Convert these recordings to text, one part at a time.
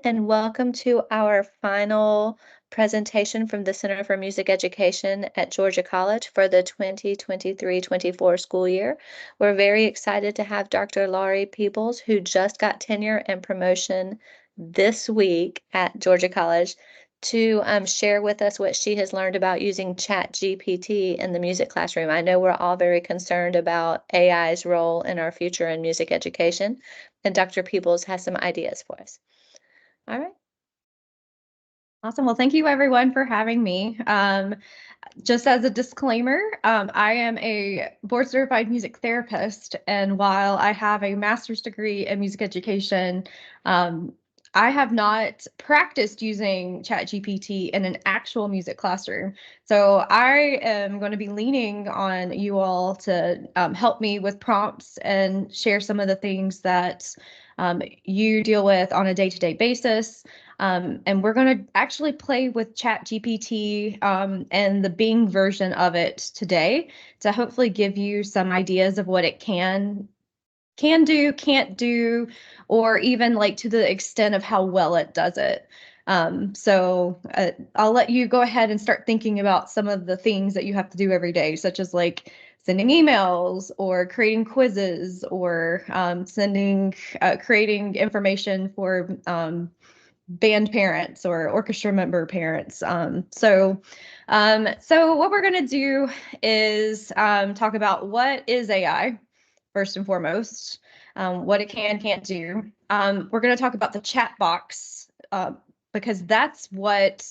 and welcome to our final presentation from the Center for Music Education at Georgia College for the 2023-24 school year. We're very excited to have Dr. Laurie Peebles, who just got tenure and promotion this week at Georgia College, to share with us what she has learned about using GPT in the music classroom. I know we're all very concerned about AI's role in our future in music education, and Dr. Peebles has some ideas for us. All right. Awesome. Well, thank you everyone for having me. Just as a disclaimer, I am a board certified music therapist, and while I have a master's degree in music education, I have not practiced using ChatGPT in an actual music classroom. So I am going to be leaning on you all to help me with prompts and share some of the things that you deal with on a day-to-day basis. And we're going to actually play with ChatGPT and the Bing version of it today to hopefully give you some ideas of what it can do, can't do, or even like to the extent of how well it does it. So I'll let you go ahead and start thinking about some of the things that you have to do every day, such as like sending emails or creating quizzes or creating information for band parents or orchestra member parents. So what we're going to do is talk about what is AI, first and foremost, what it can't do. We're going to talk about the chat box because that's what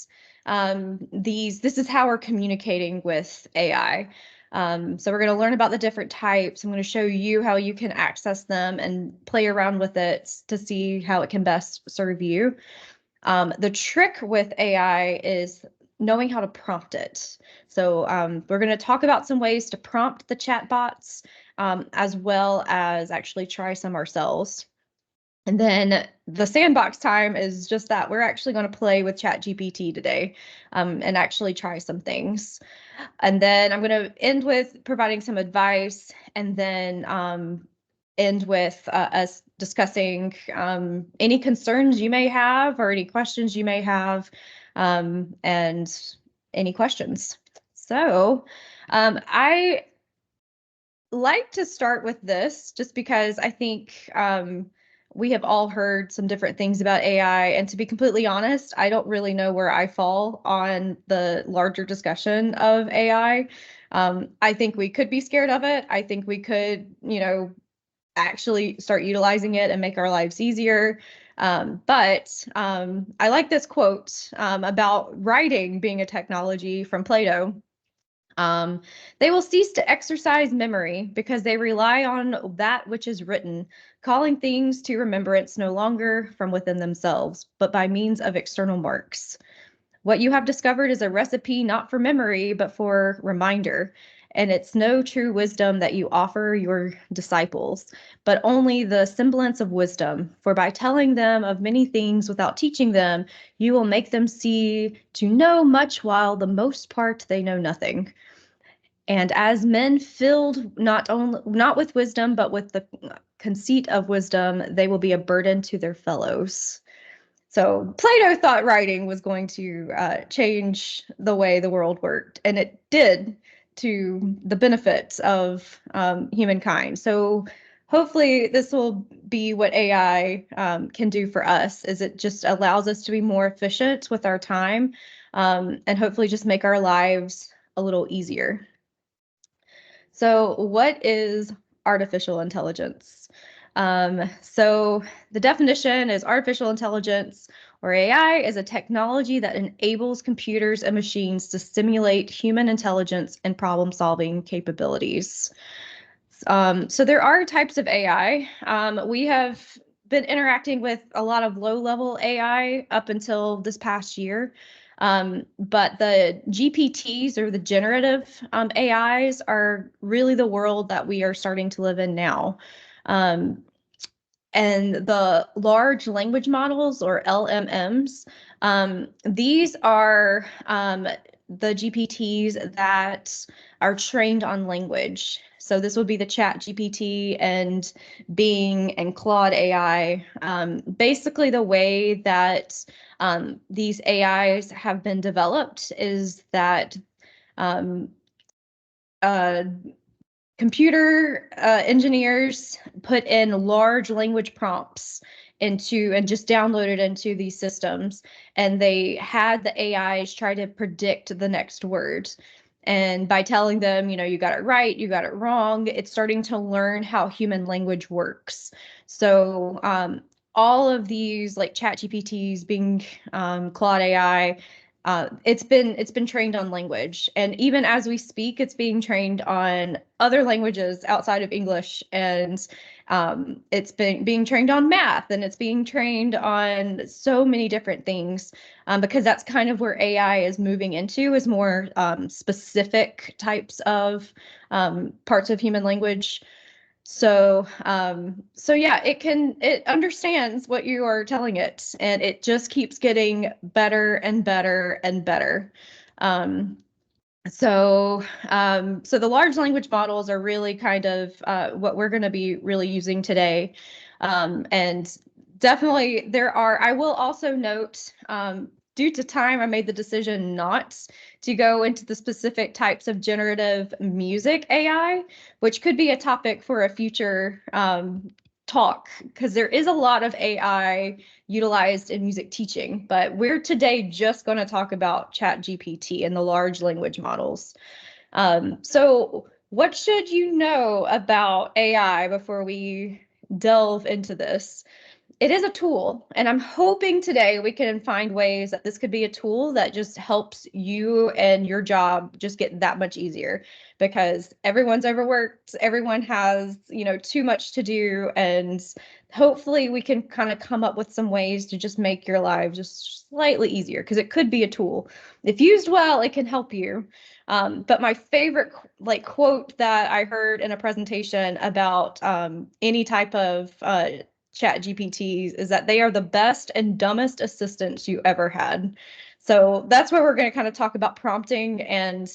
this is how we're communicating with AI. So we're going to learn about the different types. I'm going to show you how you can access them and play around with it to see how it can best serve you. The trick with AI is knowing how to prompt it. So we're going to talk about some ways to prompt the chatbots, as well as actually try some ourselves. And then the sandbox time is just that we're actually going to play with ChatGPT today and actually try some things. And then I'm going to end with providing some advice, and then end with us discussing any concerns you may have or any questions you may have, and any questions. So I like to start with this just because I think we have all heard some different things about AI, and to be completely honest, I don't really know where I fall on the larger discussion of AI. I think we could be scared of it. I think we could, actually start utilizing it and make our lives easier. But I like this quote about writing being a technology from Plato. They will cease to exercise memory because they rely on that which is written, calling things to remembrance no longer from within themselves, but by means of external marks. What you have discovered is a recipe not for memory, but for reminder. And it's no true wisdom that you offer your disciples, but only the semblance of wisdom. For by telling them of many things without teaching them, you will make them see to know much while the most part they know nothing. And as men filled not with wisdom, but with the conceit of wisdom, they will be a burden to their fellows. So Plato thought writing was going to change the way the world worked, and it did, to the benefit of humankind. So hopefully this will be what AI can do for us, is it just allows us to be more efficient with our time, and hopefully just make our lives a little easier. So what is artificial intelligence? So the definition is artificial intelligence, or AI, is a technology that enables computers and machines to simulate human intelligence and problem-solving capabilities. So there are types of AI. We have been interacting with a lot of low-level AI up until this past year. But the GPTs, or the generative AIs, are really the world that we are starting to live in now. And the large language models, or LMMs, these are the GPTs that are trained on language. So this would be the Chat GPT and Bing and Claude AI. Basically, the way that these AIs have been developed is that um, uh, computer engineers put in large language prompts into and just downloaded into these systems, and they had the AIs try to predict the next word. And by telling them, you got it right, you got it wrong, it's starting to learn how human language works. So all of these like Chat GPTs, Bing, Claude AI, it's been trained on language, and even as we speak, it's being trained on other languages outside of English, and it's been being trained on math, and it's being trained on so many different things, because that's kind of where AI is moving into, is more specific types of parts of human language. So yeah, it understands what you are telling it, and it just keeps getting better and better and better. Um, so the large language models are really kind of what we're going to be really using today. And definitely I will also note, due to time, I made the decision not to go into the specific types of generative music AI, which could be a topic for a future talk, because there is a lot of AI utilized in music teaching, but we're today just going to talk about Chat GPT and the large language models. So what should you know about AI before we delve into this? It is a tool, and I'm hoping today we can find ways that this could be a tool that just helps you and your job just get that much easier, because everyone's overworked, everyone has, too much to do, and hopefully we can kind of come up with some ways to just make your life just slightly easier, because it could be a tool. If used well, it can help you. But my favorite quote that I heard in a presentation about any type of Chat GPTs is that they are the best and dumbest assistants you ever had. So that's where we're going to kind of talk about prompting, and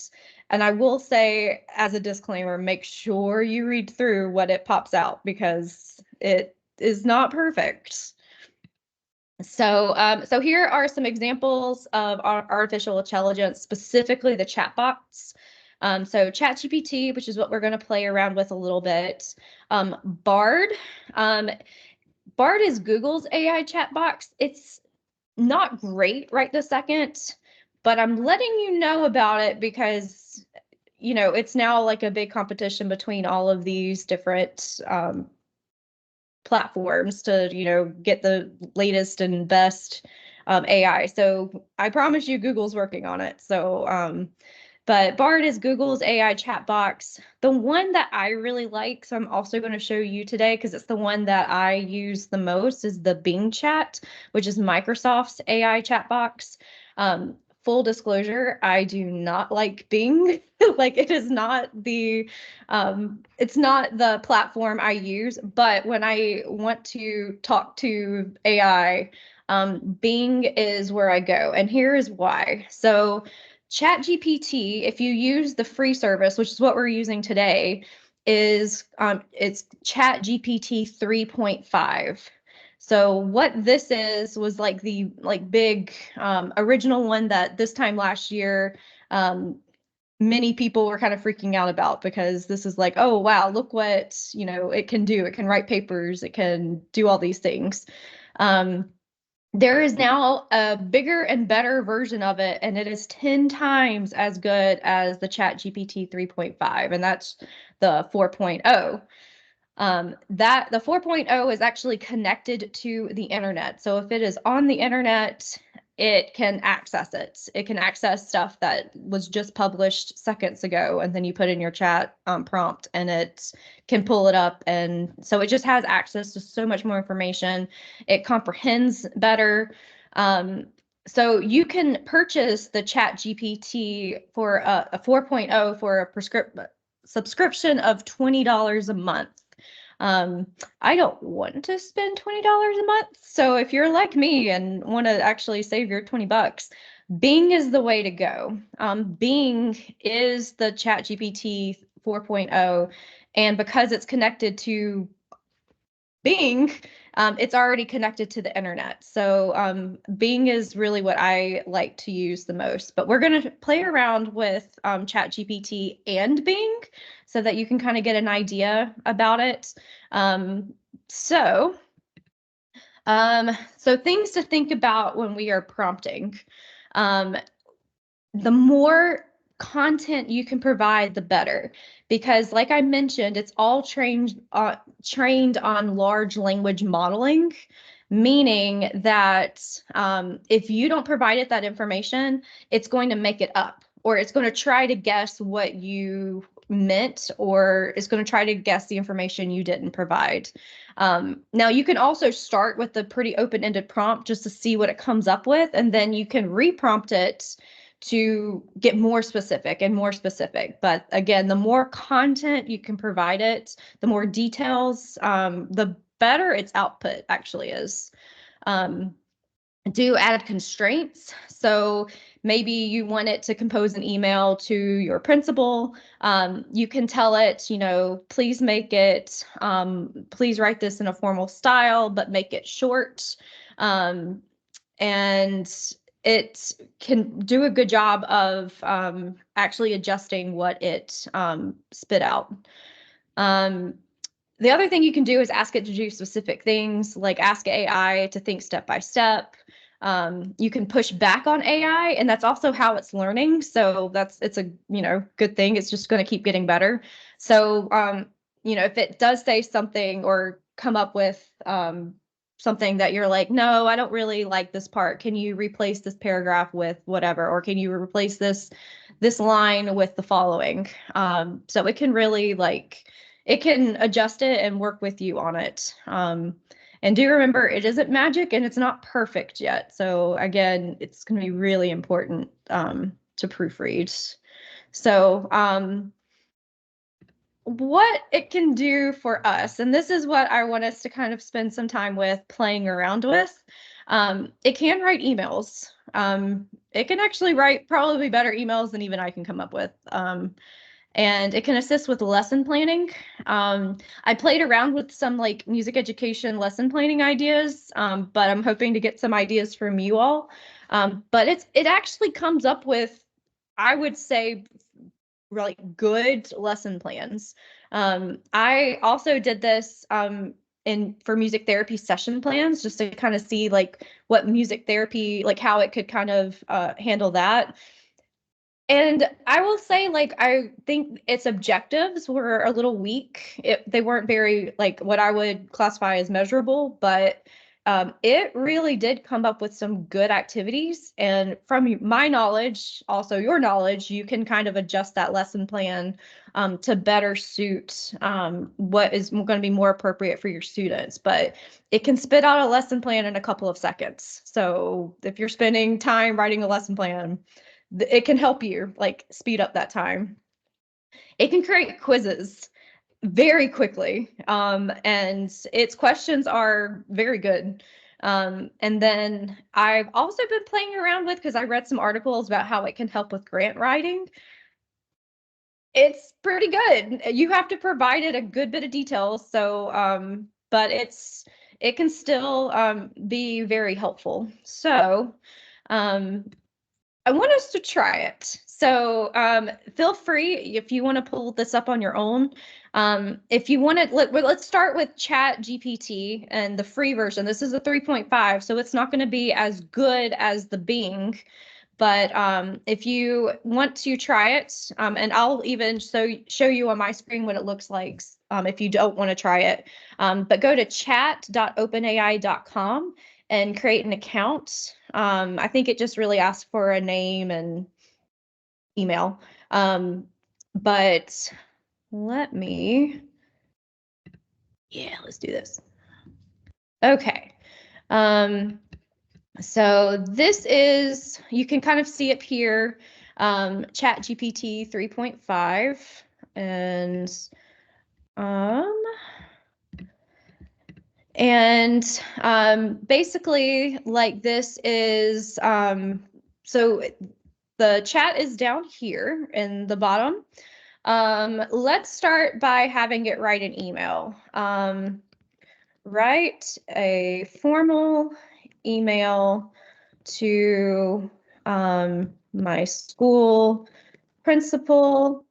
I will say as a disclaimer, make sure you read through what it pops out, because it is not perfect. So here are some examples of our artificial intelligence, specifically the chatbots. So ChatGPT, which is what we're going to play around with a little bit. Bard. Bard is Google's AI chat box. It's not great right this second, but I'm letting you know about it because, it's now like a big competition between all of these different platforms to, get the latest and best AI. So I promise you, Google's working on it. But Bard is Google's AI chat box. The one that I really like, so I'm also going to show you today because it's the one that I use the most, is the Bing Chat, which is Microsoft's AI chat box. Full disclosure, I do not like Bing. Like, it is not it's not the platform I use, but when I want to talk to AI, Bing is where I go, and here is why. So ChatGPT, if you use the free service, which is what we're using today, is it's ChatGPT 3.5. So what this was like the big original one that this time last year many people were kind of freaking out about, because this is like, oh wow, look what it can do. It can write papers, it can do all these things. There is now a bigger and better version of it, and it is 10 times as good as the ChatGPT 3.5, and that's the 4.0. That the 4.0 is actually connected to the internet. So if it is on the internet, it can access it. It can access stuff that was just published seconds ago, and then you put in your chat prompt, and it can pull it up. And so it just has access to so much more information. It comprehends better. So you can purchase the Chat GPT for a 4.0 for a subscription of $20 a month. I don't want to spend $20 a month. So if you're like me and want to actually save your 20 bucks, Bing is the way to go. Bing is the ChatGPT 4.0, And because it's connected to Bing, it's already connected to the internet. So Bing is really what I like to use the most. But we're going to play around with ChatGPT and Bing so that you can kind of get an idea about it. Um, so, so things to think about when we are prompting. Um, the more content you can provide, the better. Because like I mentioned, it's all trained on large language modeling, meaning that if you don't provide it that information, it's going to make it up, or it's going to try to guess what you meant, or it's going to try to guess the information you didn't provide. Now, you can also start with a pretty open-ended prompt just to see what it comes up with, and then you can reprompt it to get more specific and more specific. But again, the more content you can provide it, the more details, the better its output actually is. Um, do add constraints. So maybe you want it to compose an email to your principal. You can tell it, please make it, please write this in a formal style, but make it short. And it can do a good job of actually adjusting what it spit out. Um, the other thing you can do is ask it to do specific things, like ask AI to think step by step. You can push back on AI, and that's also how it's learning. So it's a good thing. It's just going to keep getting better. So if it does say something or come up with something that you're like, no, I don't really like this part. Can you replace this paragraph with whatever, or can you replace this line with the following? So it can really it can adjust it and work with you on it. And do remember, it isn't magic and it's not perfect yet. So again, it's going to be really important to proofread. So what it can do for us, and this is what I want us to kind of spend some time with playing around with. It can write emails. It can actually write probably better emails than even I can come up with. And it can assist with lesson planning. I played around with some music education lesson planning ideas, but I'm hoping to get some ideas from you all. But it actually comes up with, I would say, really good lesson plans. I also did this for music therapy session plans, just to kind of see what music therapy, how it could kind of handle that. And I will say, I think its objectives were a little weak. They weren't very, what I would classify as measurable, but it really did come up with some good activities. And from my knowledge, also your knowledge, you can kind of adjust that lesson plan to better suit what is going to be more appropriate for your students. But it can spit out a lesson plan in a couple of seconds. So if you're spending time writing a lesson plan, it can help you speed up that time. It can create quizzes very quickly, and its questions are very good. And then I've also been playing around with, because I read some articles about how it can help with grant writing. It's pretty good. You have to provide it a good bit of details, so but it can still be very helpful. So I want us to try it. So feel free if you want to pull this up on your own. If you want to, let's start with Chat GPT and the free version. This is a 3.5, so it's not going to be as good as the Bing. But if you want to try it, and I'll even show you on my screen what it looks like if you don't want to try it. But go to chat.openai.com and create an account. I think it just really asks for a name and email. But let's do this. Okay. So this is, you can kind of see it here, Chat GPT 3.5, and basically this is, so the chat is down here in the bottom. Let's start by having it write an email. Write a formal email to my school principal,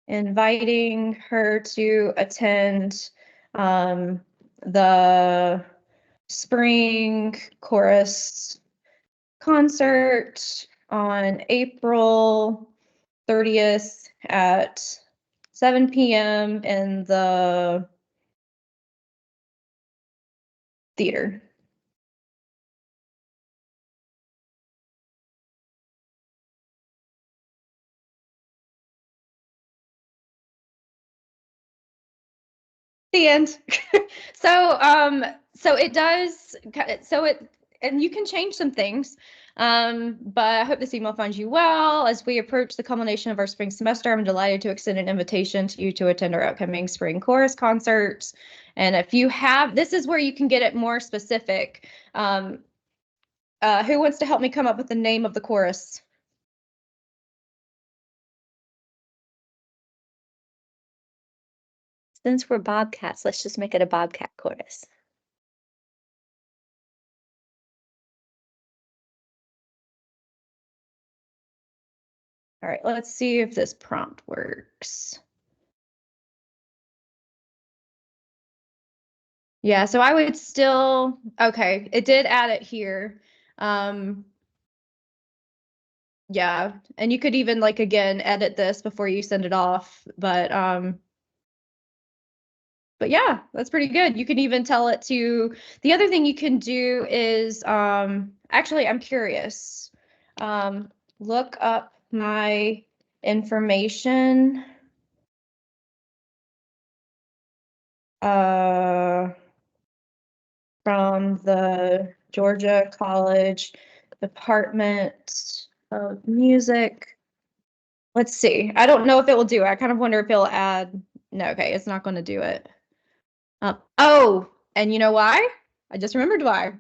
inviting her to attend the spring chorus concert on April 30th at 7 p.m. in the theater. The end. So it does, and you can change some things. But I hope this email finds you well. As we approach the culmination of our spring semester, I'm delighted to extend an invitation to you to attend our upcoming spring chorus concerts. And if you have, this is where you can get it more specific. Who wants to help me come up with the name of the chorus? Since we're bobcats, let's just make it a bobcat chorus. All right, let's see if this prompt works. Yeah, so I would still, okay, it did add it here. Yeah, and you could even like again edit this before you send it off, but yeah, that's pretty good. You can even tell it to, the other thing you can do is actually I'm curious. Look up my information uh from the Georgia College Department of Music. Let's see. I don't know if it will do it. I kind of wonder if it'll add. No, okay, it's not going to do it. Oh, and you know why? I just remembered why.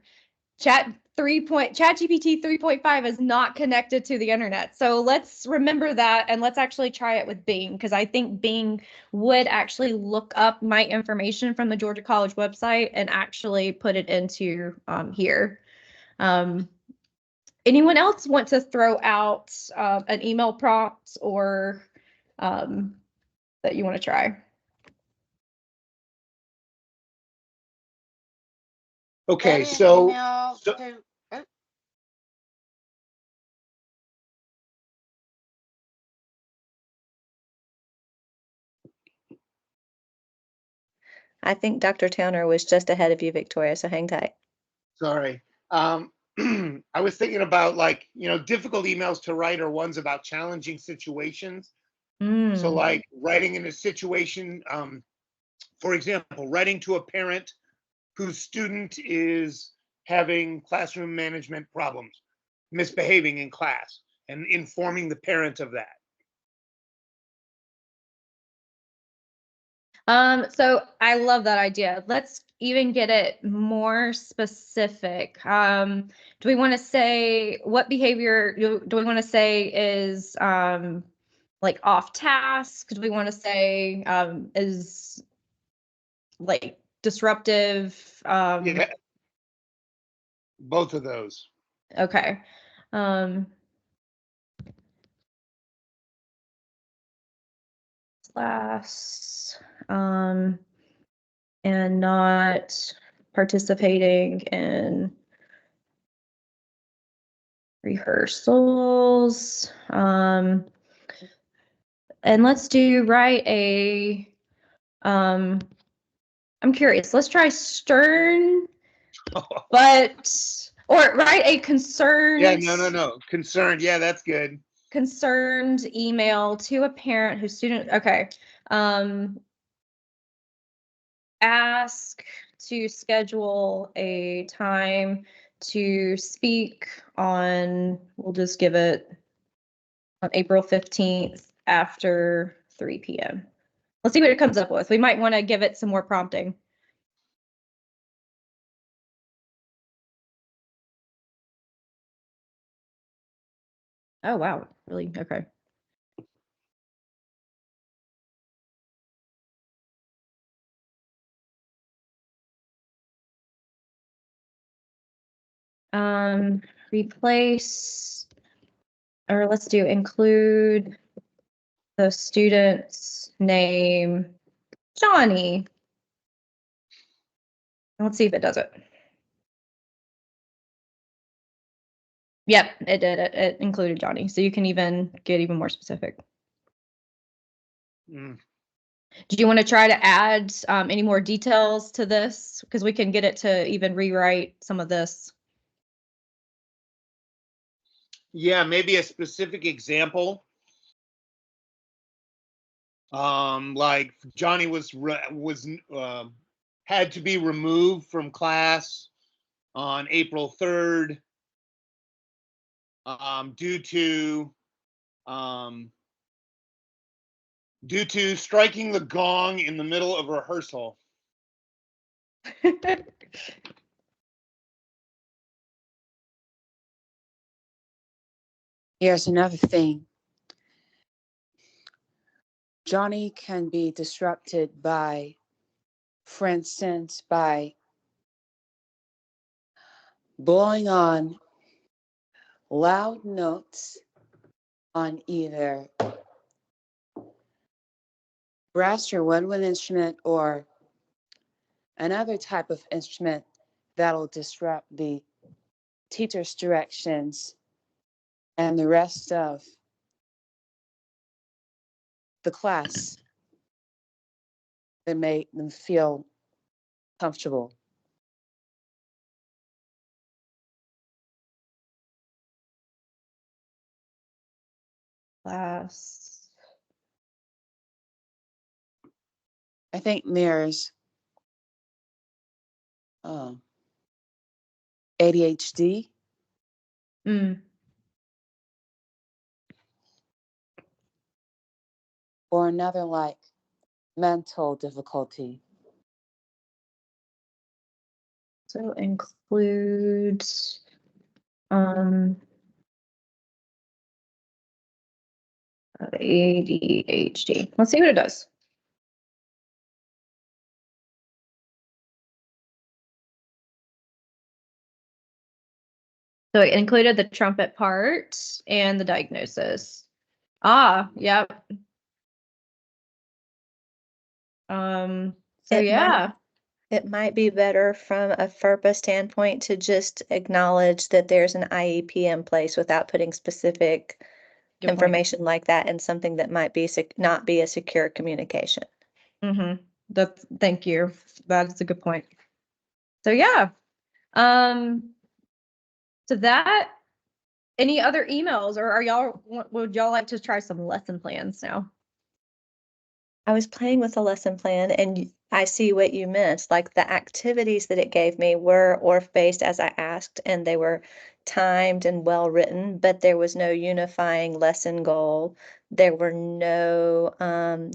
ChatGPT 3.5 is not connected to the internet. So let's remember that and let's actually try it with Bing because I think Bing would actually look up my information from the Georgia College website and actually put it into here. Um, Anyone else want to throw out an email prompt or that you want to try? Okay, Send an so email so to. Oh, I think Dr. Towner was just ahead of you, Victoria, so hang tight. sorry. Um, I was thinking about like, difficult emails to write are ones about challenging situations. So like writing in a situation, for example, writing to a parent whose student is having classroom management problems, misbehaving in class, and informing the parent of that. So I love that idea. Let's even get it more specific. Do we want to say what behavior do we want to say is like off task? Do we want to say is like disruptive? Yeah, both of those. Okay. Um, Class and not participating in rehearsals. And let's do write a I'm curious, let's try stern, but or write a Yeah, concerned no. Concerned. Yeah, that's good. concerned email to a parent whose student okay. Ask to schedule a time to speak on, we'll just give it on April 15th after 3 p.m. Let's see what it comes up with. We might want to give it some more prompting. Oh, wow. Really? Okay. Replace, or let's do include the student's name, Johnny. Let's see if it does it. Yep, it did. It included Johnny. So you can even get even more specific. Mm. Do you want to try to add any more details to this? Because we can get it to even rewrite some of this. Yeah, maybe a specific example. Like Johnny had to be removed from class on April 3rd due to striking the gong in the middle of rehearsal. Here's another thing. Johnny can be disrupted by, for instance, by blowing on loud notes on either brass or woodwind instrument or another type of instrument that'll disrupt the teacher's directions and the rest of the class that make them feel comfortable. Class. I think there's ADHD. Or another like mental difficulty. So includes ADHD. Let's see what it does. So it included the trumpet part and the diagnosis. Yep. So yeah. It might be better from a FERPA standpoint to just acknowledge that there's an IEP in place without putting specific Good point. information like that in something that might be not be a secure communication. Thank you. That is a good point. So yeah. So that, any other emails, or would y'all like to try some lesson plans now? I was playing with the lesson plan and I see what you meant. Like the activities that it gave me were ORF-based as I asked, and they were timed and well written, but there was no unifying lesson goal. There were no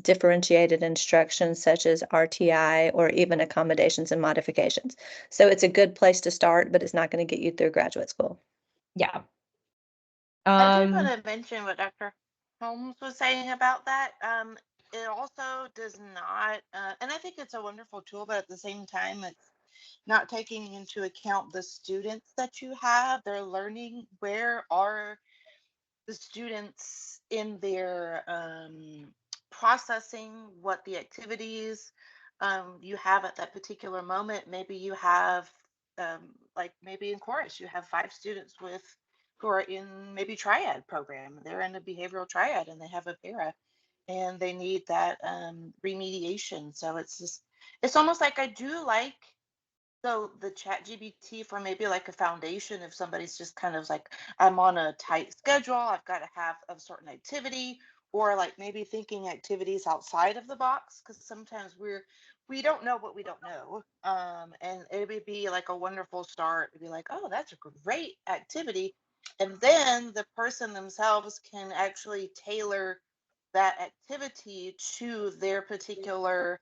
differentiated instructions such as RTI or even accommodations and modifications. So it's a good place to start, but it's not going to get you through graduate school. Yeah. I did want to mention what Dr. Holmes was saying about that. It also does not, and I think it's a wonderful tool, but at the same time, it's not taking into account the students that you have. They're learning. Where are the students in their processing what the activities you have at that particular moment? Maybe you have, like maybe in chorus, you have 5 students who are in maybe triad program. They're in a behavioral triad and they have a para and they need that remediation. So it's almost like I do like the chat GPT for maybe like a foundation if somebody's just kind of like, I'm on a tight schedule, I've got to have a certain activity, or like maybe thinking activities outside of the box, because sometimes we don't know what we don't know. And it would be like a wonderful start to be like, oh, that's a great activity. And then the person themselves can actually tailor that activity to their particular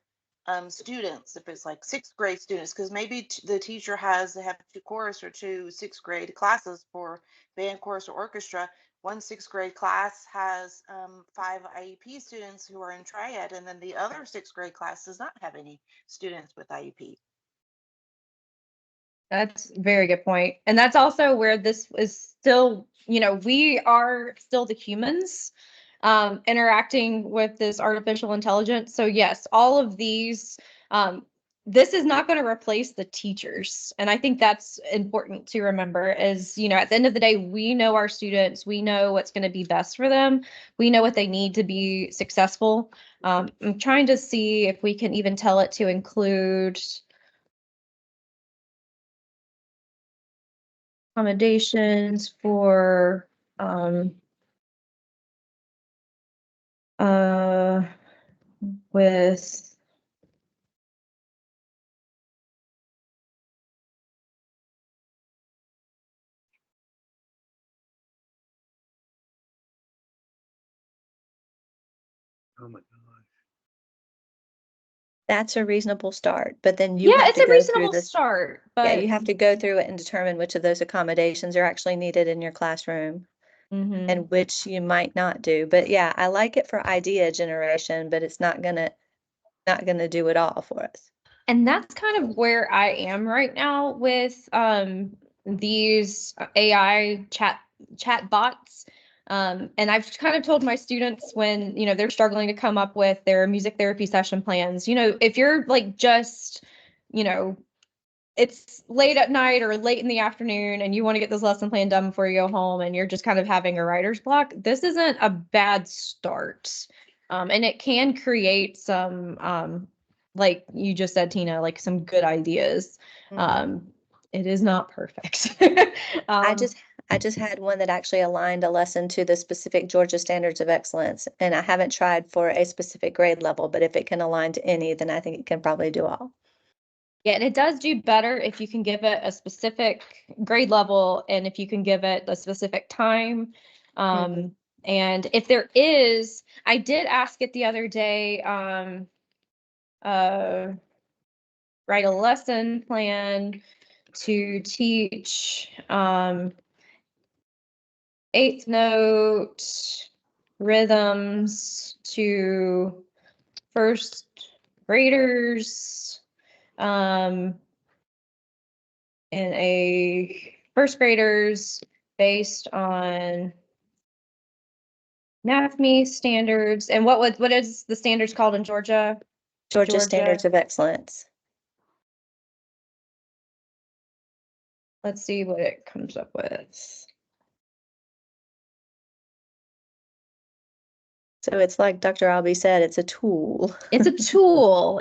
students, if it's like 6th grade students, because maybe the teacher they have 2 chorus or 2 6th grade classes for band, chorus, or orchestra. One 6th grade class has 5 IEP students who are in triad, and then the other 6th grade class does not have any students with IEP. That's a very good point. And that's also where this is still, we are still the humans interacting with this artificial intelligence. So yes, all of these, this is not going to replace the teachers. And I think that's important to remember is, at the end of the day, we know our students, we know what's going to be best for them. We know what they need to be successful. I'm trying to see if we can even tell it to include accommodations for uh with Oh my God. That's a reasonable start, but then you yeah, have it's to a go through reasonable this. start, Yeah, but you have to go through it and determine which of those accommodations are actually needed in your classroom mhm. and which you might not do. But yeah, I like it for idea generation, but it's not gonna do it all for us. And that's kind of where I am right now with these AI chat bots. And I've kind of told my students when, they're struggling to come up with their music therapy session plans, if you're like just, you know, it's late at night or late in the afternoon and you want to get this lesson plan done before you go home and you're just kind of having a writer's block, this isn't a bad start. And it can create some, like you just said, Tina, like some good ideas. Mhm. It is not perfect. I um, just I just had one that actually aligned a lesson to the specific Georgia Standards of Excellence, and I haven't tried for a specific grade level, but if it can align to any, then I think it can probably do all. yeah, and it does do better if you can give it a specific grade level and if you can give it a specific time. Mhm. And if there is, I did ask it the other day, uh, write a lesson plan to teach eighth note rhythms to first graders. Um, in a first graders based on NAFME standards. And what is the standards called in Georgia? Georgia Georgia. Standards of Excellence. Let's see what it comes up with. So it's like Dr. Albee said, it's a tool. It's a tool.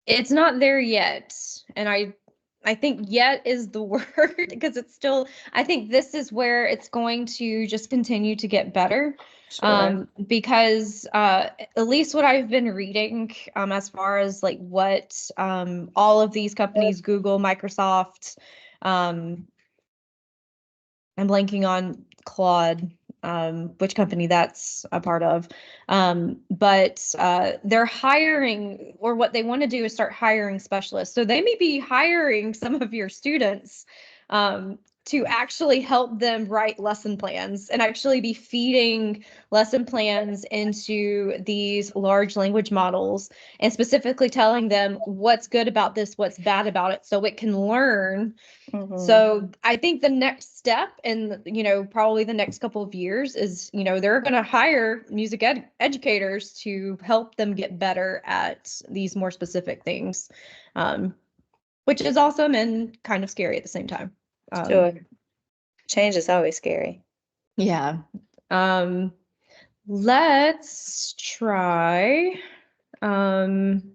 It's not there yet. And I think yet is the word because it's still, I think this is where it's going to just continue to get better. Sure. Because at least what I've been reading, as far as like what all of these companies, Google, Microsoft, um, I'm blanking on Claude, which company that's a part of. But they're hiring, or what they want to do is start hiring specialists. So they may be hiring some of your students to actually help them write lesson plans and actually be feeding lesson plans into these large language models and specifically telling them what's good about this, what's bad about it, so it can learn. Mhm. So I think the next step in, probably the next couple of years is, they're going to hire music educators to help them get better at these more specific things, which is awesome and kind of scary at the same time. Sure. Change is always scary. Yeah. Um, let's try. Um,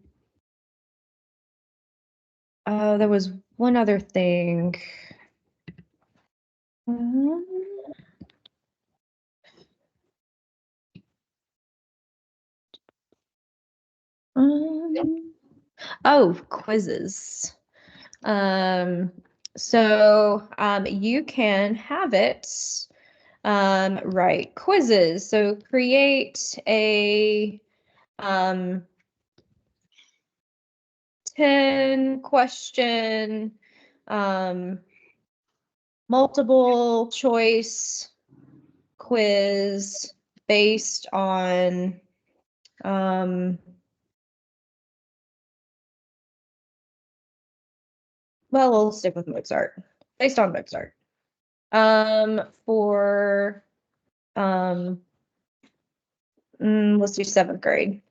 there was one other thing. Um, um, Oh, quizzes. Um, so you can have it write quizzes. So create a um 10 question um multiple choice quiz based on um well, we'll stick with Mozart, based on Mozart. For let's do 7th grade.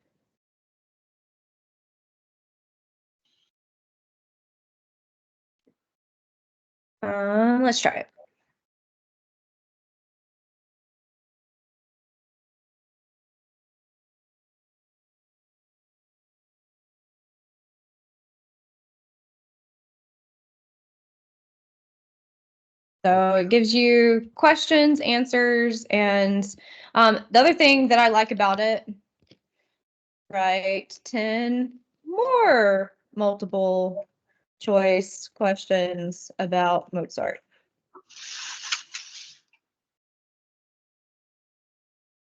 Let's try it. So it gives you questions, answers, and the other thing that I like about it, right, 10 more multiple choice questions about Mozart.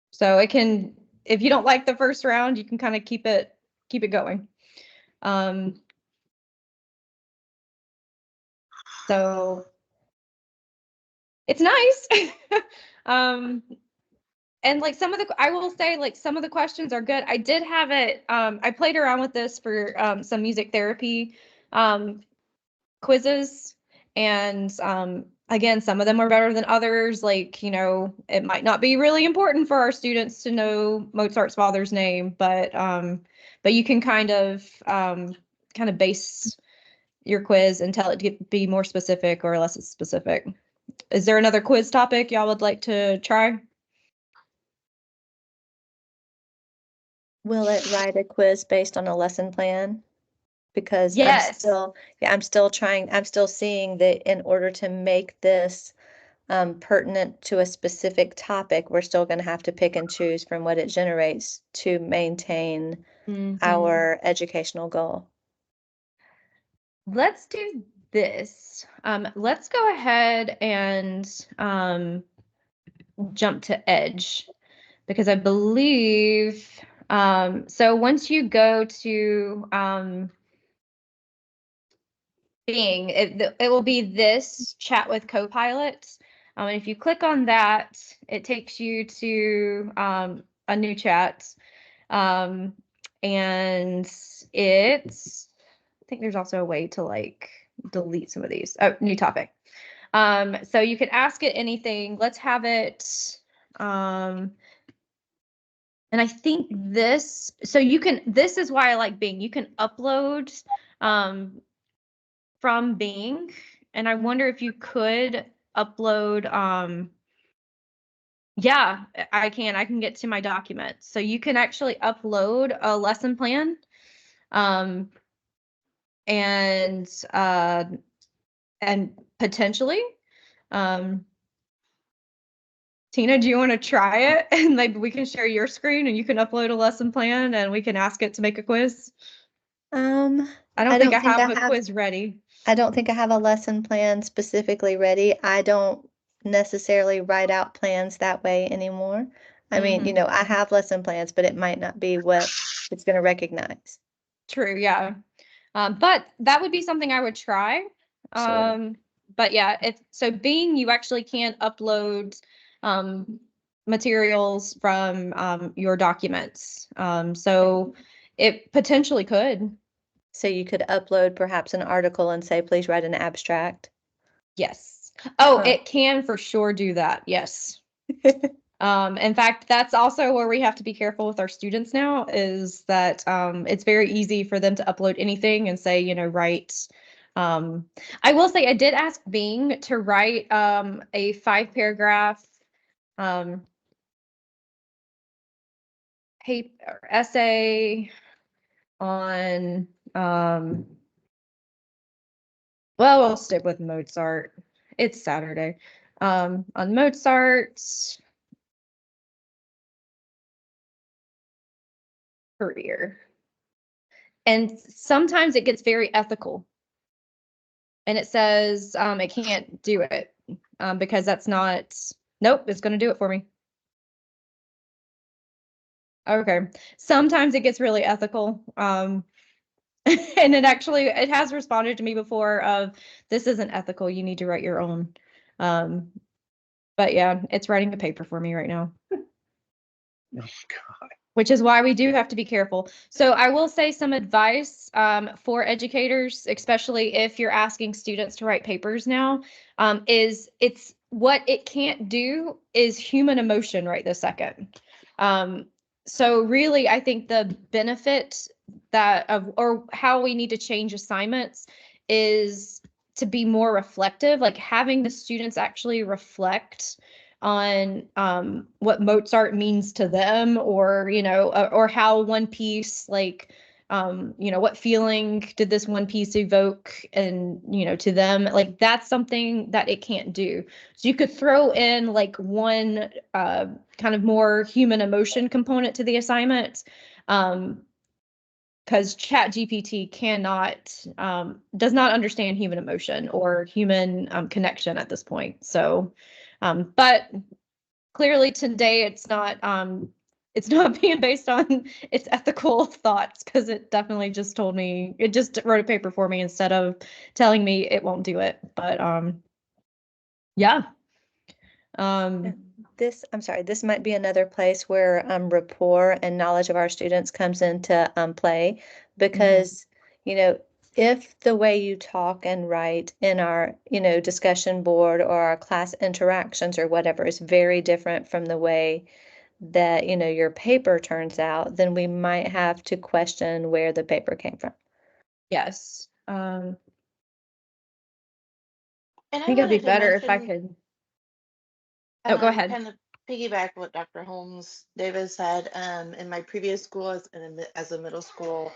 So it can, if you don't like the first round, you can kind of keep it going. So it's nice. And like I will say like some of the questions are good. I did have it, I played around with this for some music therapy quizzes. And again, some of them are better than others. Like, you know, it might not be really important for our students to know Mozart's father's name, but you can kind of base your quiz and tell it to be more specific or less specific. Is there another quiz topic y'all would like to try? Will it write a quiz based on a lesson plan? Because Yes. I'm still seeing that in order to make this pertinent to a specific topic, we're still going to have to pick and choose from what it generates to maintain our educational goal. Let's do this. Let's go ahead and jump to Edge, because I believe, so once you go to Bing, it will be this chat with Copilot. And if you click on that, it takes you to a new chat. And it's, I think there's also a way to like delete some of these. Oh, new topic. So you can ask it anything. Let's have it. And I think this, so you can, this is why I like Bing. You can upload from Bing, and I wonder if you could upload, yeah, I can get to my documents. So you can actually upload a lesson plan, and potentially, Tina, do you want to try it? And maybe we can share your screen and you can upload a lesson plan and we can ask it to make a quiz. I don't think I have a quiz ready. I don't think I have a lesson plan specifically ready. I don't necessarily write out plans that way anymore. I mean, you know, I have lesson plans, but it might not be what it's going to recognize. True, yeah. But that would be something I would try. Sure. But yeah, so Bing, you actually can't upload materials from your documents. So it potentially could. So you could upload perhaps an article and say, please write an abstract. Yes. Oh, it can for sure do that. Yes. In fact, that's also where we have to be careful with our students now, is that it's very easy for them to upload anything and say, you know, write. I will say I did ask Bing to write a 5-paragraph paper essay on well, we'll stick with Mozart. It's Saturday. On Mozart's career. And sometimes it gets very ethical. And it says it can't do it because that's not, nope, it's going to do it for me. Okay. Sometimes it gets really ethical. And it has responded to me before of, this isn't ethical. You need to write your own. But yeah, it's writing a paper for me right now. Oh, God. which is why we do have to be careful. So I will say some advice for educators, especially if you're asking students to write papers now, is it's what it can't do is human emotion right this second. So really, I think the benefit that of or how we need to change assignments is to be more reflective, like having the students actually reflect on what Mozart means to them, or or how one piece, like what feeling did this one piece evoke, and to them, like that's something that it can't do. So you could throw in like one kind of more human emotion component to the assignment, because Chat GPT does not understand human emotion or human connection at this point. So, but clearly today it's not being based on its ethical thoughts, because it definitely just told me, it just wrote a paper for me instead of telling me it won't do it. But yeah. I'm sorry, this might be another place where rapport and knowledge of our students comes into play, because, if the way you talk and write in our, discussion board or our class interactions or whatever is very different from the way that, your paper turns out, then we might have to question where the paper came from. Yes. And I I think it'd be wanted to better if I mention, could. Oh, go ahead. kind of piggyback what Dr. Holmes Davis said. In my previous school as a middle school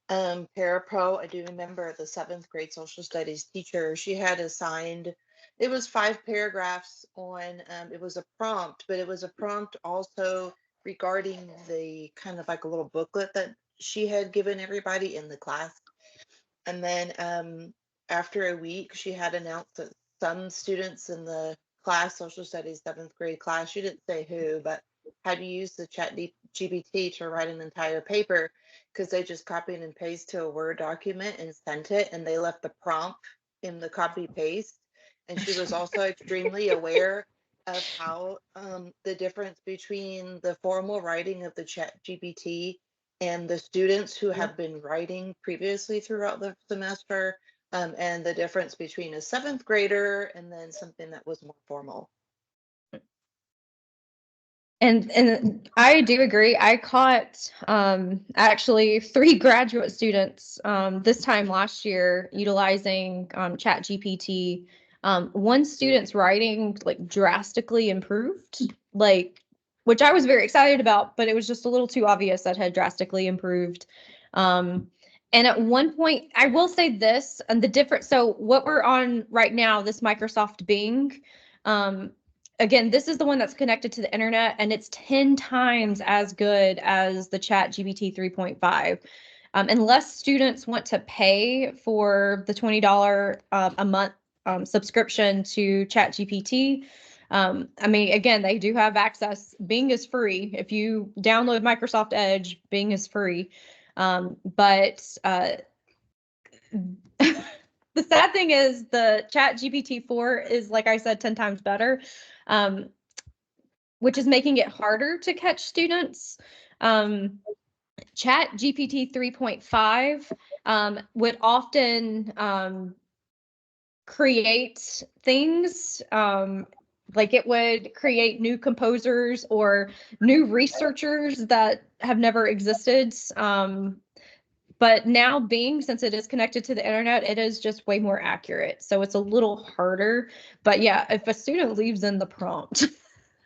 parapro, I do remember the seventh grade social studies teacher. She had assigned, it was 5 paragraphs on, it was a prompt, but it was a prompt also regarding the kind of like a little booklet that she had given everybody in the class. And then after a week, she had announced that some students in the class, social studies, seventh grade class, she didn't say who, but had used the chat GPT to write an entire paper, because they just copied and pasted to a Word document and sent it, and they left the prompt in the copy paste. And she was also extremely aware of how the difference between the formal writing of the chat GPT and the students who have been writing previously throughout the semester, and the difference between a seventh grader and then something that was more formal. And I do agree. I caught actually 3 graduate students this time last year utilizing Chat GPT. One student's writing like drastically improved, like, which I was very excited about, but it was just a little too obvious that had drastically improved. And at one point, I will say this, and the difference. So what we're on right now, this Microsoft Bing. Again, this is the one that's connected to the internet, and it's 10 times as good as the Chat GPT 3.5. Unless students want to pay for the $20 a month subscription to Chat GPT. I mean, again, they do have access. Bing is free. If you download Microsoft Edge, Bing is free. But the sad thing is the Chat GPT 4 is, like I said, 10 times better, which is making it harder to catch students. Chat GPT 3.5 would often create things, like it would create new composers or new researchers that have never existed. But now Bing, since it is connected to the internet, it is just way more accurate. So it's a little harder. But yeah, if a student leaves in the prompt,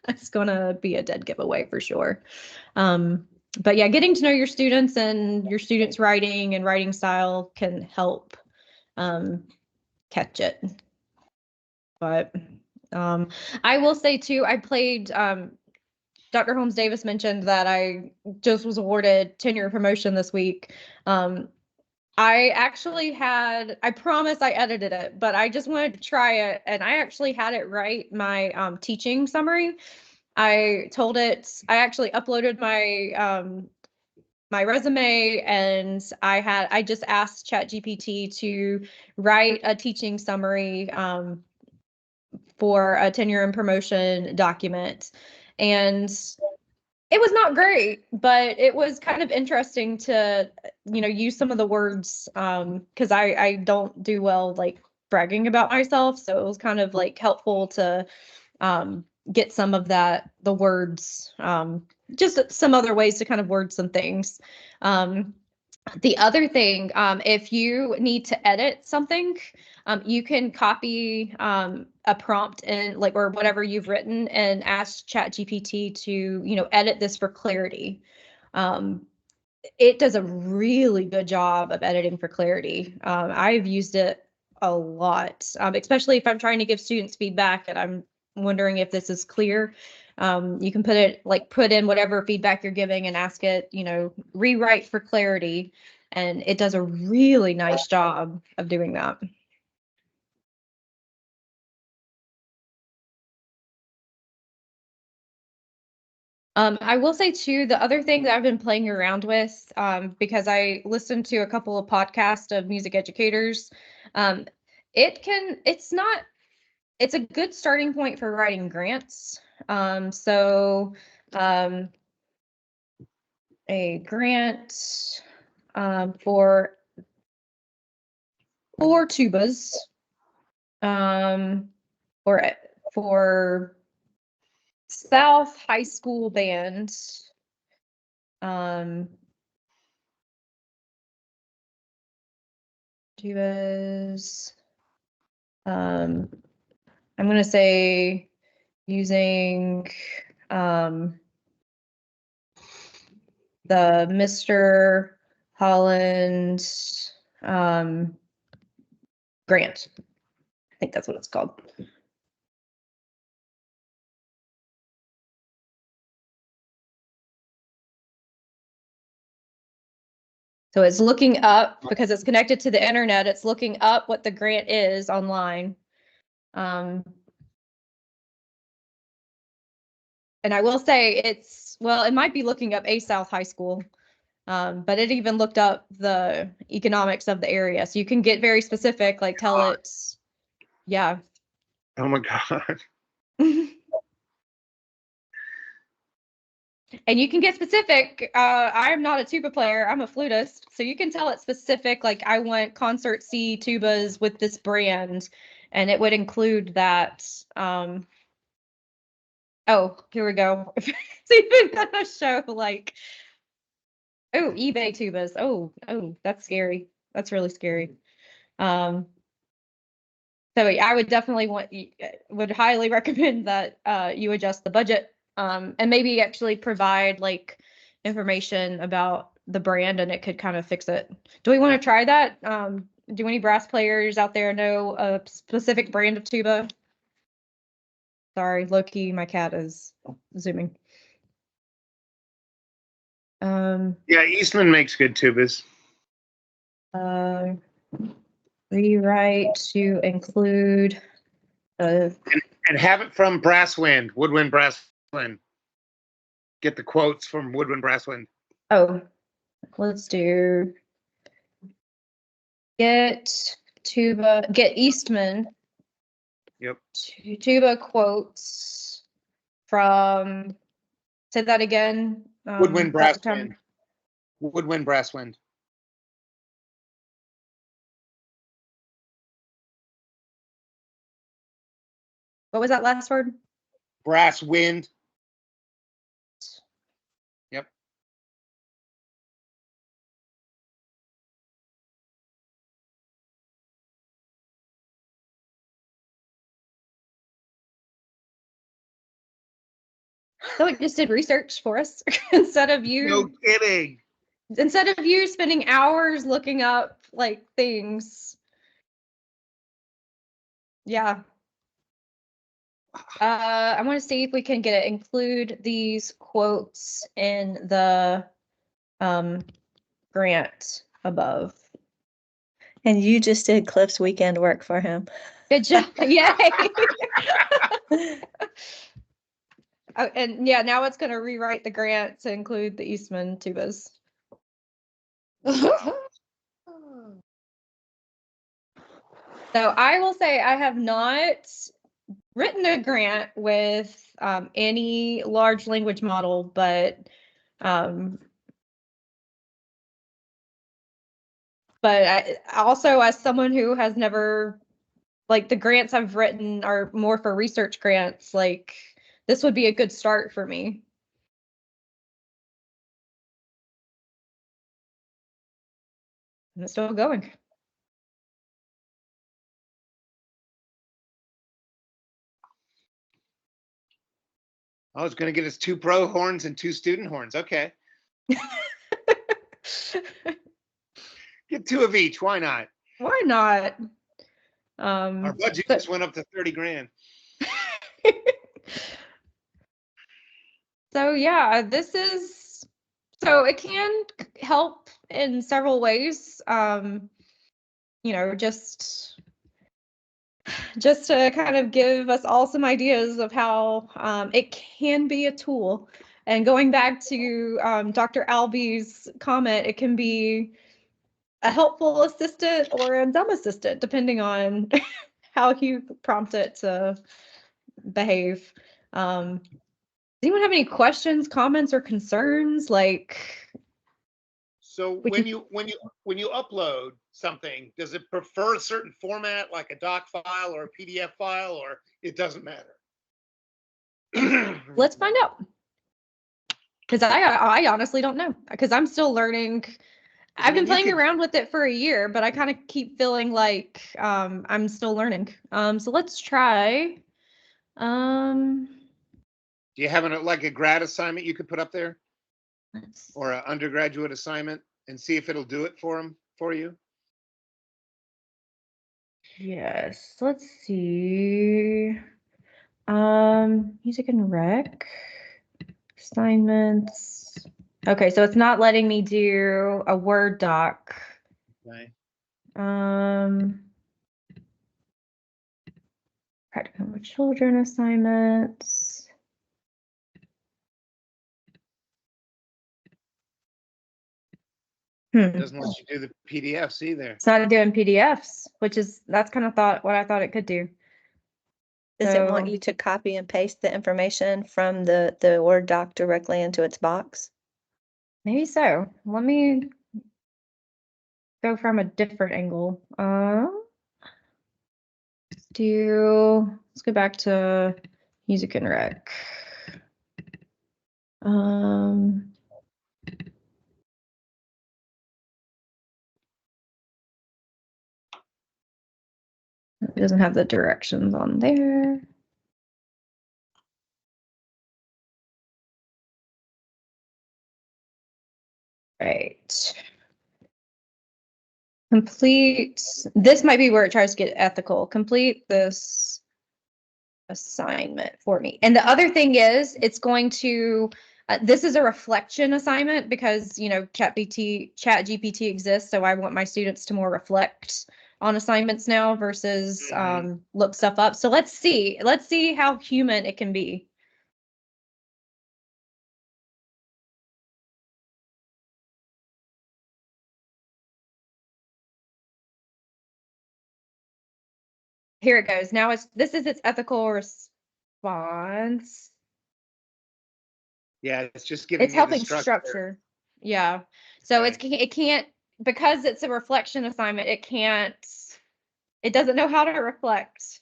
it's going to be a dead giveaway for sure. But yeah, getting to know your students and your students' writing and writing style can help catch it. But I will say too, I played, Dr. Holmes Davis mentioned that I just was awarded tenure promotion this week. I actually I promise I edited it, but I just wanted to try it, and I actually had it write my teaching summary. I actually uploaded my resume, and I just asked ChatGPT to write a teaching summary for a tenure and promotion document. And It was not great, but it was kind of interesting to, use some of the words, because I don't do well like bragging about myself. So it was kind of like helpful to get some of the words, just some other ways to kind of word some things. The other thing, if you need to edit something, you can copy a prompt and like or whatever you've written and ask ChatGPT to edit this for clarity. It does a really good job of editing for clarity. I've used it a lot, especially if I'm trying to give students feedback and I'm wondering if this is clear. You can put in whatever feedback you're giving and ask it, rewrite for clarity. And it does a really nice job of doing that. I will say too, the other thing that I've been playing around with, because I listened to a couple of podcasts of music educators, it's a good starting point for writing grants. So a grant for 4 tubas, or for South High School band. Tubas. I'm gonna say using the Mr. Holland grant. I think that's what it's called. So it's looking up, because it's connected to the internet, it's looking up what the grant is online. And I will say it might be looking up a South High School, but it even looked up the economics of the area. So you can get very specific, like tell it, yeah. Oh my God. And you can get specific. I am not a tuba player. I'm a flutist. So you can tell it specific, like I want concert C tubas with this brand, and it would include that. Oh, here we go. It's even gonna show like, oh, eBay tubas. Oh, that's scary. That's really scary. So I would definitely would highly recommend that you adjust the budget, and maybe actually provide like information about the brand, and it could kind of fix it. Do we want to try that? Do any brass players out there know a specific brand of tuba? Sorry, Loki, my cat is zooming. Yeah, Eastman makes good tubas. Rewrite to include and have it from Brasswind, Woodwind Brasswind. Get the quotes from Woodwind Brasswind. Oh, let's do get Eastman. Yep. Tuba quotes from, say that again. Woodwind Brasswind. Woodwind Brasswind. What was that last word? Brasswind. Yep. So it just did research for us instead of you. No kidding. Instead of you spending hours looking up like things. Yeah. I want to see if we can get it. Include these quotes in the grant above. And you just did Cliff's weekend work for him. Good job. Yay. Oh, and yeah, now it's going to rewrite the grant to include the Eastman tubas. So I will say I have not written a grant with any large language model, but also as someone who has never, like the grants I've written are more for research grants, like this would be a good start for me. And it's still going. Oh, it's going to get us 2 pro horns and 2 student horns. Okay. Get 2 of each. Why not? Why not? Our budget just went up to 30 grand. So yeah, so it can help in several ways. You know, just to kind of give us all some ideas of how it can be a tool. And going back to Dr. Alby's comment, it can be a helpful assistant or a dumb assistant, depending on how you prompt it to behave. Does anyone have any questions, comments, or concerns? So when you upload something, does it prefer a certain format, like a doc file or a PDF file, or it doesn't matter? Let's find out. Because I honestly don't know. Because I'm still learning. I've been playing around with it for a year, but I kind of keep feeling like I'm still learning. So let's try. Do you have like a grad assignment you could put up there, or an undergraduate assignment, and see if it'll do it for you? Yes. Let's see. Music and rec assignments. Okay, so it's not letting me do a Word doc. Okay. Practicum with children assignments. Doesn't let you do the PDFs either. It's not doing PDFs, that's kind of what I thought it could do. Does it want you to copy and paste the information from the Word doc directly into its box? Maybe so. Let me go from a different angle. Let's go back to music and rec. It doesn't have the directions on there. Right. Complete. This might be where it tries to get ethical. Complete this assignment for me. And the other thing is, it's going to. This is a reflection assignment because Chat GPT exists, so I want my students to more reflect on assignments now versus look stuff up. So let's see how human it can be. Here it goes. Now this is its ethical response. Yeah, it's just giving. It's helping structure. Yeah. So it can't, because it's a reflection assignment. It doesn't know how to reflect.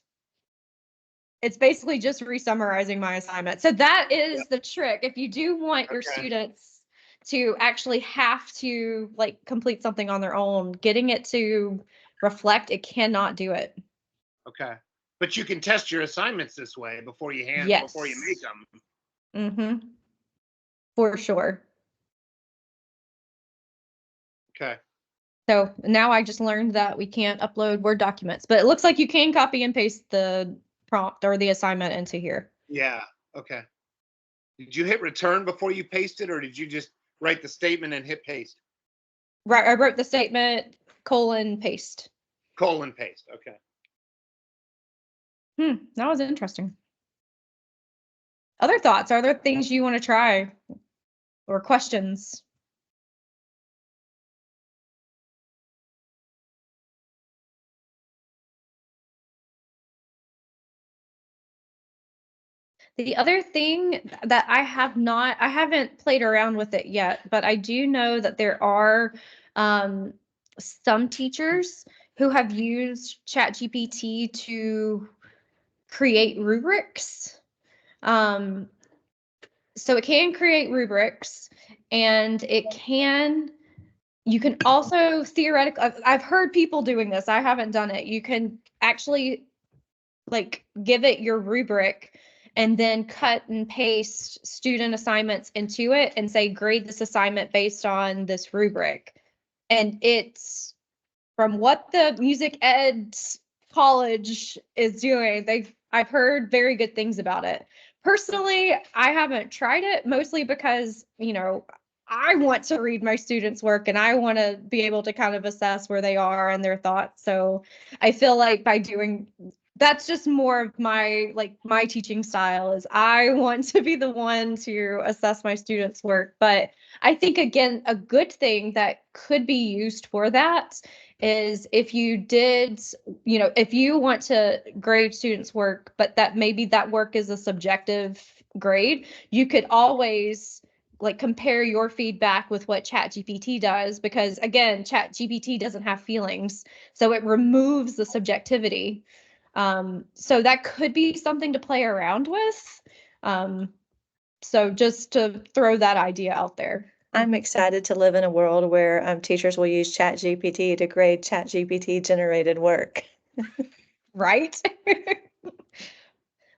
It's basically just re-summarizing my assignment. So that is the trick. If you do want your students to actually have to complete something on their own, getting it to reflect, it cannot do it. Okay. But you can test your assignments this way before you make them. Mm-hmm. For sure. Okay. So now I just learned that we can't upload Word documents, but it looks like you can copy and paste the prompt or the assignment into here. Yeah. Okay. Did you hit return before you pasted, or did you just write the statement and hit paste? Right. I wrote the statement, paste. Paste. Okay. That was interesting. Other thoughts? Are there things you want to try or questions? The other thing that I haven't played around with it yet, but I do know that there are some teachers who have used ChatGPT to create rubrics. So it can create rubrics, and you can also theoretically, I've heard people doing this. I haven't done it. You can actually like give it your rubric and then cut and paste student assignments into it and say, grade this assignment based on this rubric. And it's from what the music ed college is doing. I've heard very good things about it. Personally, I haven't tried it, mostly because, I want to read my students' work and I want to be able to kind of assess where they are and their thoughts. So I feel like that's just more of my teaching style is I want to be the one to assess my students' work. But I think, again, a good thing that could be used for that is if you want to grade students' work, but that maybe that work is a subjective grade, you could always compare your feedback with what ChatGPT does, because again, ChatGPT doesn't have feelings, so it removes the subjectivity. So that could be something to play around with. So just to throw that idea out there. I'm excited to live in a world where teachers will use ChatGPT to grade ChatGPT generated work. Right?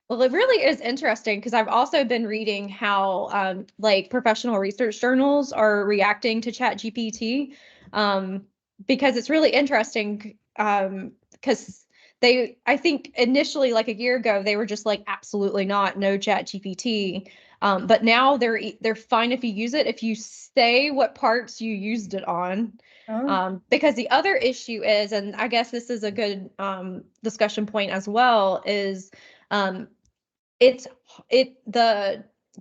Well, it really is interesting because I've also been reading how professional research journals are reacting to ChatGPT, because it's really interesting, because I think initially, like a year ago, they were just like, absolutely not, no ChatGPT. But now they're fine if you use it, if you say what parts you used it on. Because the other issue is, and I guess this is a good discussion point as well, is the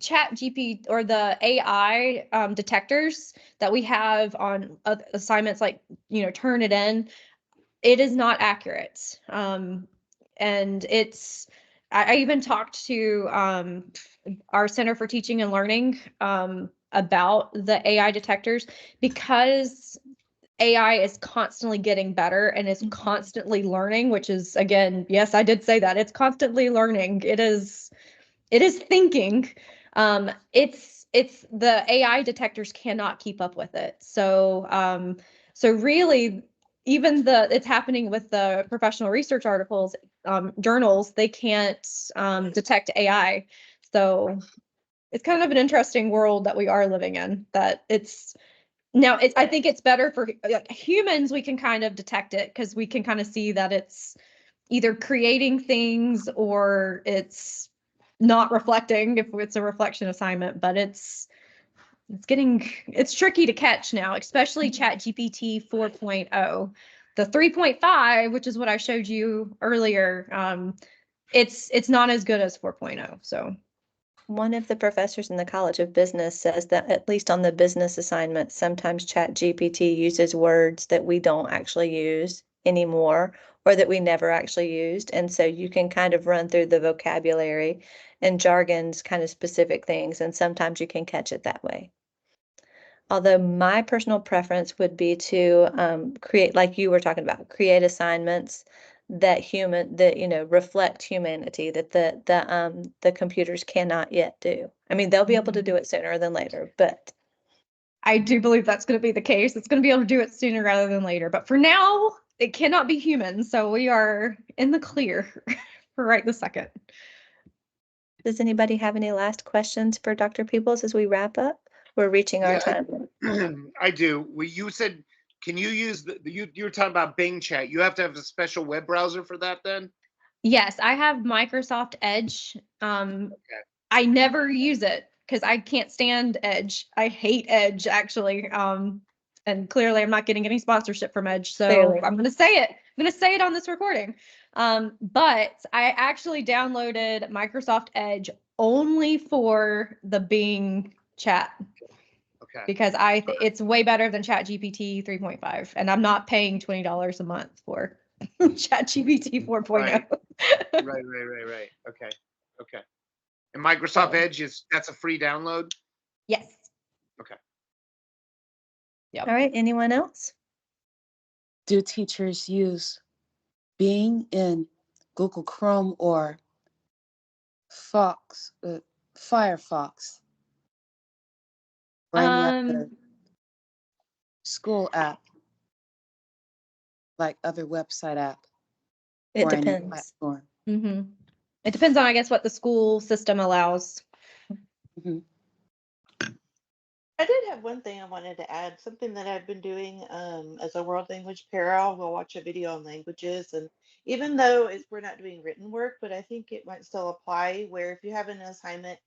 ChatGPT or the AI detectors that we have on assignments, like, turn it in, it is not accurate. And I even talked to our Center for Teaching and Learning about the AI detectors, because AI is constantly getting better and is constantly learning, which is, again, yes, I did say that. It's constantly learning. It is thinking. It's the AI detectors cannot keep up with it. So really, even it's happening with the professional research articles, journals, they can't detect AI. So it's kind of an interesting world that we are living in, that I think it's better for humans. We can kind of detect it because we can kind of see that it's either creating things or it's not reflecting if it's a reflection assignment, but it's tricky to catch now, especially ChatGPT 4.0. The 3.5, which is what I showed you earlier, it's not as good as 4.0. So one of the professors in the College of Business says that, at least on the business assignments, sometimes ChatGPT uses words that we don't actually use anymore, or that we never actually used. And so you can kind of run through the vocabulary and jargons, kind of specific things, and sometimes you can catch it that way. Although my personal preference would be to create, like you were talking about, create assignments that reflect humanity, that the computers cannot yet do. I mean, they'll be able to do it sooner than later, but I do believe that's going to be the case. It's going to be able to do it sooner rather than later. But for now, it cannot be human. So we are in the clear for right this second. Does anybody have any last questions for Dr. Peoples as we wrap up? We're reaching our time. I do. You said, can you use you were talking about Bing Chat. You have to have a special web browser for that then? Yes, I have Microsoft Edge. Okay. I never use it because I can't stand Edge. I hate Edge, actually. And clearly I'm not getting any sponsorship from Edge. So Clearly. I'm going to say it. I'm going to say it on this recording. But I actually downloaded Microsoft Edge only for the Bing chat. Okay. Because it's way better than ChatGPT 3.5, and I'm not paying $20 a month for ChatGPT 4.0. Right. Right. Okay. And Microsoft So, Edge that's a free download. yes. Okay. Yep. All right, anyone else? Do teachers use Bing in Google Chrome or Firefox or any other school app, like other website app It or any depends. platform? It depends on, I guess, what the school system allows. Mhm. I did have one thing I wanted to add, something that I've been doing as a world language para. We'll watch a video on languages, and even though we're not doing written work, but I think it might still apply. Where if you have an assignment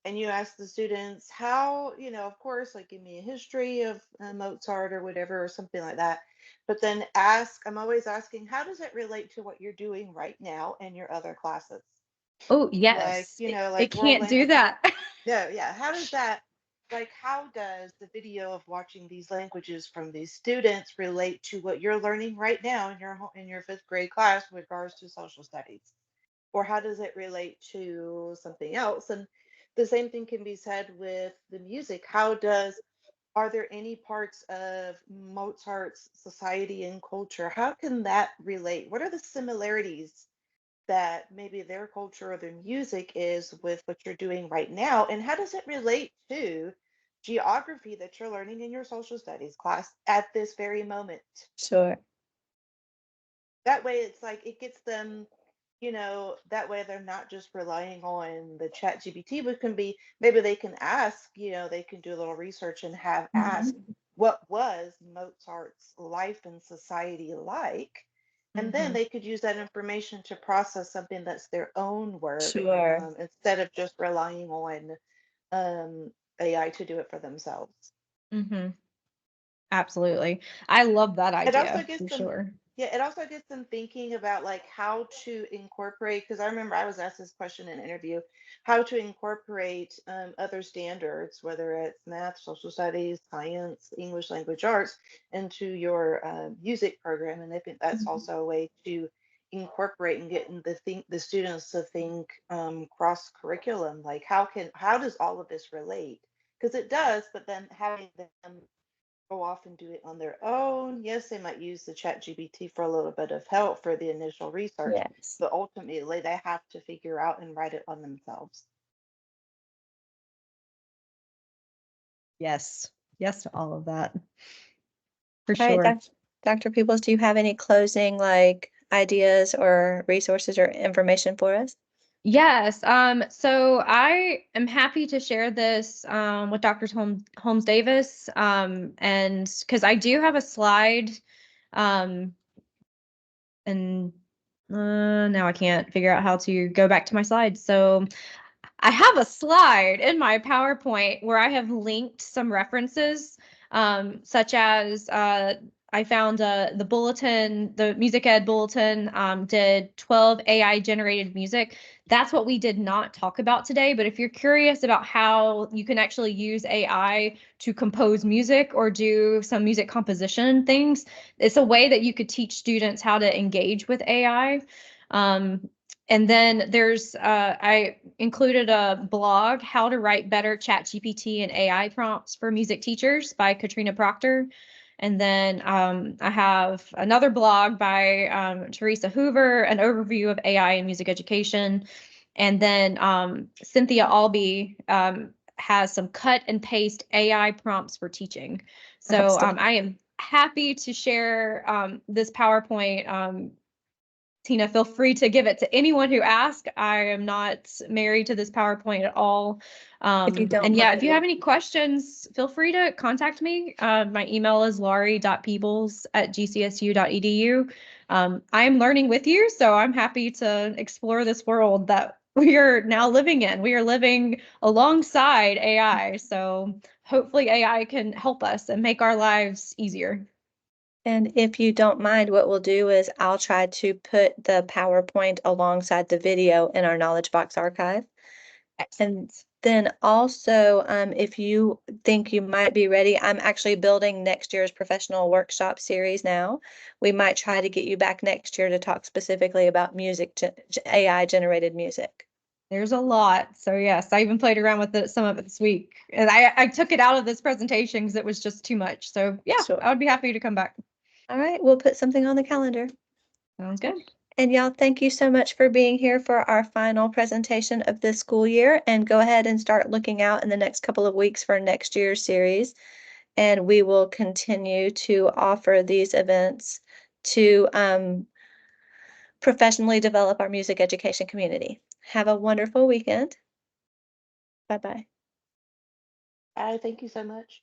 and you ask the students how, of course, like give me a history of Mozart or whatever, or something like that, but then I'm always asking, how does it relate to what you're doing right now in your other classes? Oh, Like, yes. It like world can't do language. that. Yeah, yeah. How does that, like, how does the video of watching these languages from these students relate to what you're learning right now in your fifth grade class with regards to social studies? Or how does it relate to something else? And the same thing can be said with the music. Are there any parts of Mozart's society and culture? How can that relate? What are the similarities that maybe their culture or their music is with what you're doing right now? And how does it relate to geography that you're learning in your social studies class at this very moment? Sure. That way, it's like it gets them, that way they're not just relying on the chat GPT, but can be maybe they can ask, they can do a little research and have asked Mhm. what was Mozart's life and society like, and then they could use that information to process something that's their own work, Sure. instead of just relying on AI to do it for themselves. Mm-hmm. Absolutely. I love that It also idea gets for them, sure. yeah, it also gets them thinking about like how to incorporate, because I remember I was asked this question in an interview, how to incorporate other standards, whether it's math, social studies, science, English language arts, into your music program. And I think that's Mhm. also a way to incorporate and getting the students to think cross curriculum, like how does all of this relate? Because it does, but then having them go off and do it on their own. Yes, they might use the chat GPT for a little bit of help for the initial research, Yes. but ultimately they have to figure out and write it on themselves. Yes. Yes to all of that. For All right, sure. Dr. Peoples, do you have any closing like ideas or resources or information for us? Yes. So I am happy to share this with Dr. Holmes Davis. And because I do have a slide, um, and now I can't figure out how to go back to my slides. So I have a slide in my PowerPoint where I have linked some references, such as I found the bulletin, the Music Ed bulletin did 12 AI generated music. That's what we did not talk about today. But if you're curious about how you can actually use AI to compose music or do some music composition things, it's a way that you could teach students how to engage with AI. Um, and then I included a blog, How to Write Better ChatGPT and AI Prompts for Music Teachers by Katrina Proctor. And then I have another blog by Teresa Hoover, an overview of AI in music education. And then Cynthia Albee has some cut and paste AI prompts for teaching. So Awesome. I am happy to share this PowerPoint. Tina, feel free to give it to anyone who asks. I am not married to this PowerPoint at all. If you don't And yeah, if you mind. have any questions, feel free to contact me. My email is laurie.peebles@gcsu.edu. I am learning with you, so I'm happy to explore this world that we are now living in. We are living alongside AI, so hopefully AI can help us and make our lives easier. And if you don't mind, what we'll do is I'll try to put the PowerPoint alongside the video in our Knowledge Box archive. And Excellent. then also, if you think you might be ready, I'm actually building next year's professional workshop series now. We might try to get you back next year to talk specifically about music, AI generated music. There's a lot. So yes, I even played around with some of it this week. And I took it out of this presentation because it was just too much. So yeah, Sure. I would be happy to come back. All right, we'll put something on the calendar. Sounds good. And y'all, thank you so much for being here for our final presentation of this school year. And go ahead and start looking out in the next couple of weeks for next year's series. And we will continue to offer these events to professionally develop our music education community. Have a wonderful weekend. Bye-bye. Bye. Thank you so much.